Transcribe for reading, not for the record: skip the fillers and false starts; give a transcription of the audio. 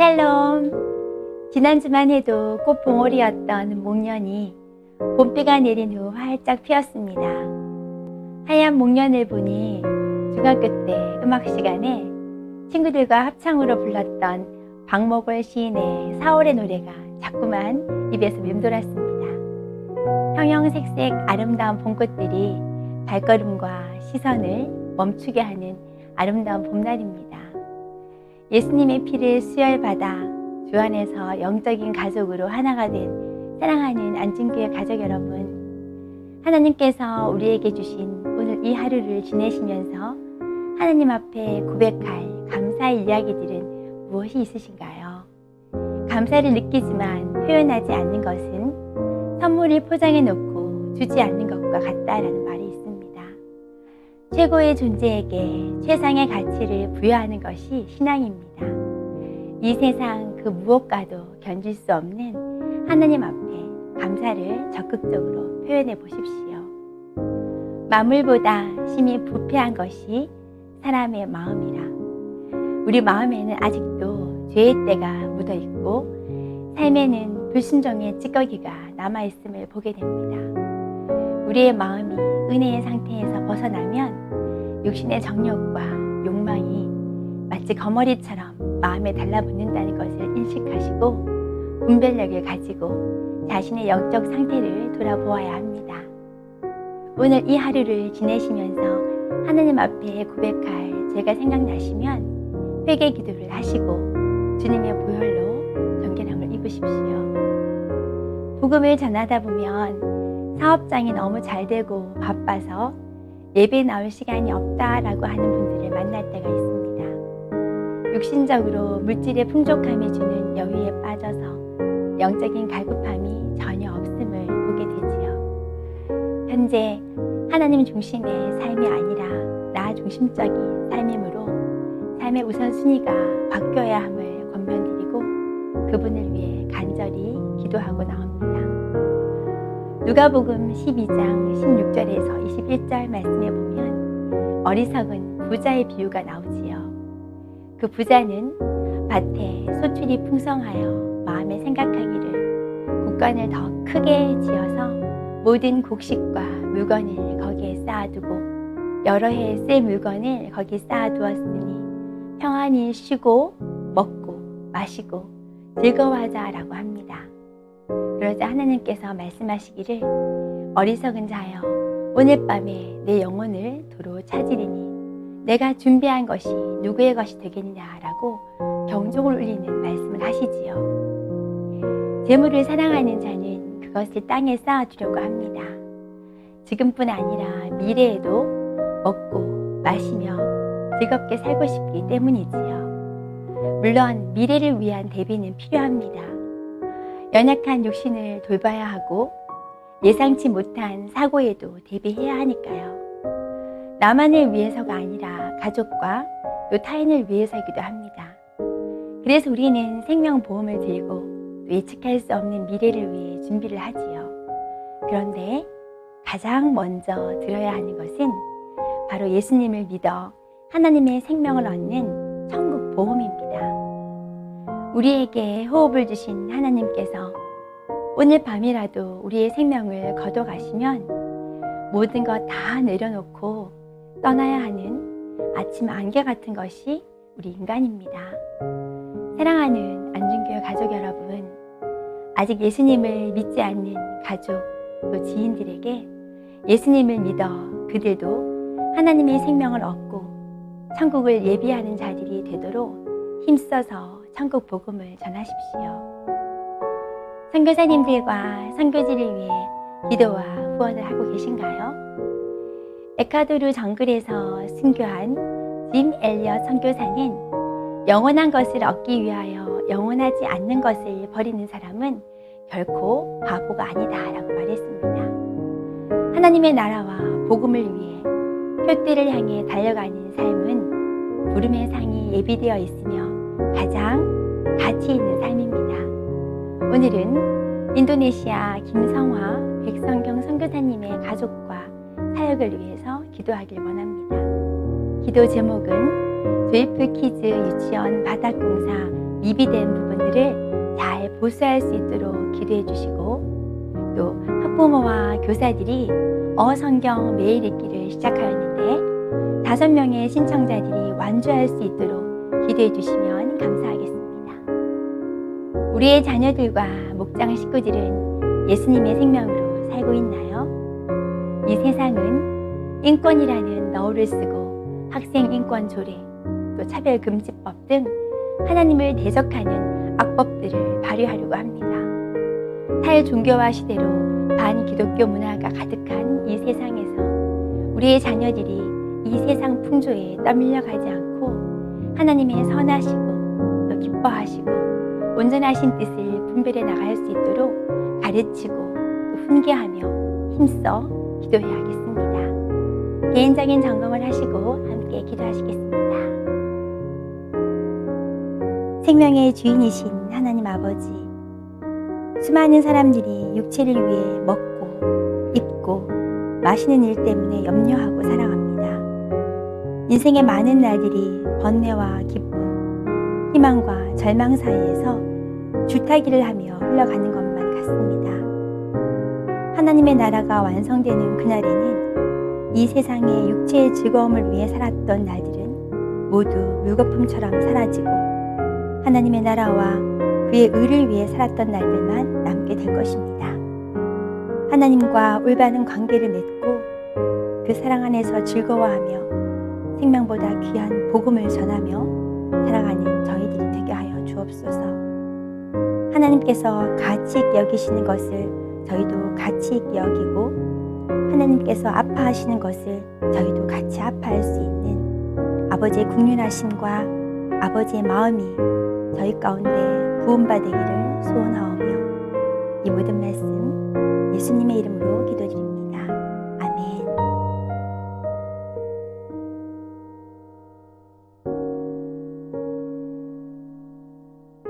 샬롬! 지난주만 해도 꽃봉오리였던 목련이 봄비가 내린 후 활짝 피었습니다. 하얀 목련을 보니 중학교 때 음악 시간에 친구들과 합창으로 불렀던 박목월 시인의 4월의 노래가 자꾸만 입에서 맴돌았습니다. 형형색색 아름다운 봄꽃들이 발걸음과 시선을 멈추게 하는 아름다운 봄날입니다. 예수님의 피를 수혈받아 주 안에서 영적인 가족으로 하나가 된 사랑하는 안진교회 가족 여러분, 하나님께서 우리에게 주신 오늘 이 하루를 지내시면서 하나님 앞에 고백할 감사의 이야기들은 무엇이 있으신가요? 감사를 느끼지만 표현하지 않는 것은 선물을 포장해 놓고 주지 않는 것과 같다라는 말이 있습니다. 최고의 존재에게 최상의 가치를 부여하는 것이 신앙입니다. 이 세상 그 무엇과도 견딜 수 없는 하나님 앞에 감사를 적극적으로 표현해 보십시오. 만물보다 심히 부패한 것이 사람의 마음이라. 우리 마음에는 아직도 죄의 때가 묻어 있고 삶에는 불순종의 찌꺼기가 남아 있음을 보게 됩니다. 우리의 마음이 은혜의 상태에서 벗어나면 육신의 정욕과 욕망이 마치 거머리처럼 마음에 달라붙는다는 것을 인식하시고 분별력을 가지고 자신의 영적 상태를 돌아보아야 합니다. 오늘 이 하루를 지내시면서 하나님 앞에 고백할 죄가 생각나시면 회개 기도를 하시고 주님의 보혈로 정결함을 입으십시오. 복음을 전하다 보면 사업장이 너무 잘 되고 바빠서 예배 나올 시간이 없다라고 하는 분들을 만날 때가 있습니다. 육신적으로 물질의 풍족함이 주는 여유에 빠져서 영적인 갈급함이 전혀 없음을 보게 되지요. 현재 하나님 중심의 삶이 아니라 나 중심적인 삶이므로 삶의 우선순위가 바뀌어야 함을 권면드리고 그분을 위해 간절히 기도하고 나옵니다. 누가복음 12장 16절에서 21절 말씀에 보면 어리석은 부자의 비유가 나오지요. 그 부자는 밭에 소출이 풍성하여 마음에 생각하기를 곡간을 더 크게 지어서 모든 곡식과 물건을 거기에 쌓아두고 여러 해 쓸 물건을 거기 쌓아두었으니 평안히 쉬고 먹고 마시고 즐거워하자라고 합니다. 그러자 하나님께서 말씀하시기를 어리석은 자여 오늘 밤에 내 영혼을 도로 찾으리니 내가 준비한 것이 누구의 것이 되겠냐라고 경종을 울리는 말씀을 하시지요. 재물을 사랑하는 자는 그것을 땅에 쌓아두려고 합니다. 지금뿐 아니라 미래에도 먹고 마시며 즐겁게 살고 싶기 때문이지요. 물론 미래를 위한 대비는 필요합니다. 연약한 육신을 돌봐야 하고 예상치 못한 사고에도 대비해야 하니까요. 나만을 위해서가 아니라 가족과 또 타인을 위해서이기도 합니다. 그래서 우리는 생명보험을 들고 예측할 수 없는 미래를 위해 준비를 하지요. 그런데 가장 먼저 들어야 하는 것은 바로 예수님을 믿어 하나님의 생명을 얻는 천국보험입니다. 우리에게 호흡을 주신 하나님께서 오늘 밤이라도 우리의 생명을 거둬가시면 모든 것 다 내려놓고 떠나야 하는 아침 안개 같은 것이 우리 인간입니다. 사랑하는 안진교회 가족 여러분, 아직 예수님을 믿지 않는 가족 또 지인들에게 예수님을 믿어 그들도 하나님의 생명을 얻고 천국을 예비하는 자들이 되도록 힘써서 천국 복음을 전하십시오. 선교사님들과 선교지를 위해 기도와 후원을 하고 계신가요? 에콰도르 정글에서 순교한 짐 엘리엇 선교사는 영원한 것을 얻기 위하여 영원하지 않는 것을 버리는 사람은 결코 바보가 아니다 라고 말했습니다. 하나님의 나라와 복음을 위해 표대를 향해 달려가는 삶은 부름의 상이 예비되어 있으며 가장 가치 있는 삶입니다. 오늘은 인도네시아 김성화 백성경 선교사님의 가족과 사역을 위해서 기도하길 원합니다. 기도 제목은 조이풀 키즈 유치원 바닥공사 미비된 부분들을 잘 보수할 수 있도록 기도해 주시고, 또 학부모와 교사들이 성경 매일 읽기를 시작하였는데 5명의 신청자들이 완주할 수 있도록 기도해 주시면 감사하겠습니다. 우리의 자녀들과 목장 식구들은 예수님의 생명으로 살고 있나요? 이 세상은 인권이라는 너울을 쓰고 학생 인권 조례, 또 차별금지법 등 하나님을 대적하는 악법들을 발휘하려고 합니다. 탈종교화 시대로 반기독교 문화가 가득한 이 세상에서 우리의 자녀들이 이 세상 풍조에 떠밀려가지 않고 하나님의 선하시고 또 기뻐하시고 온전하신 뜻을 분별해 나갈 수 있도록 가르치고 또 훈계하며 힘써 기도해야겠습니다. 개인적인 점검을 하시고 함께 기도하시겠습니다. 생명의 주인이신 하나님 아버지, 수많은 사람들이 육체를 위해 먹고 입고 마시는 일 때문에 염려하고 살아갑니다. 인생의 많은 날들이 번뇌와 기쁨, 희망과 절망 사이에서 줄타기를 하며 흘러가는 것만 같습니다. 하나님의 나라가 완성되는 그날에는 이 세상의 육체의 즐거움을 위해 살았던 날들은 모두 물거품처럼 사라지고 하나님의 나라와 그의 의를 위해 살았던 날들만 남게 될 것입니다. 하나님과 올바른 관계를 맺고 그 사랑 안에서 즐거워하며 생명보다 귀한 복음을 전하며 살아가는 저희들이 되게 하여 주옵소서. 하나님께서 가치 있게 여기시는 것을 저희도 가치 있게 여기고 하나님께서 아파하시는 것을 저희도 같이 아파할 수 있는 아버지의 국률하심과 아버지의 마음이 저희 가운데 부음받으기를 소원하오며 이 모든 말씀 예수님의 이름으로 기도드립니다.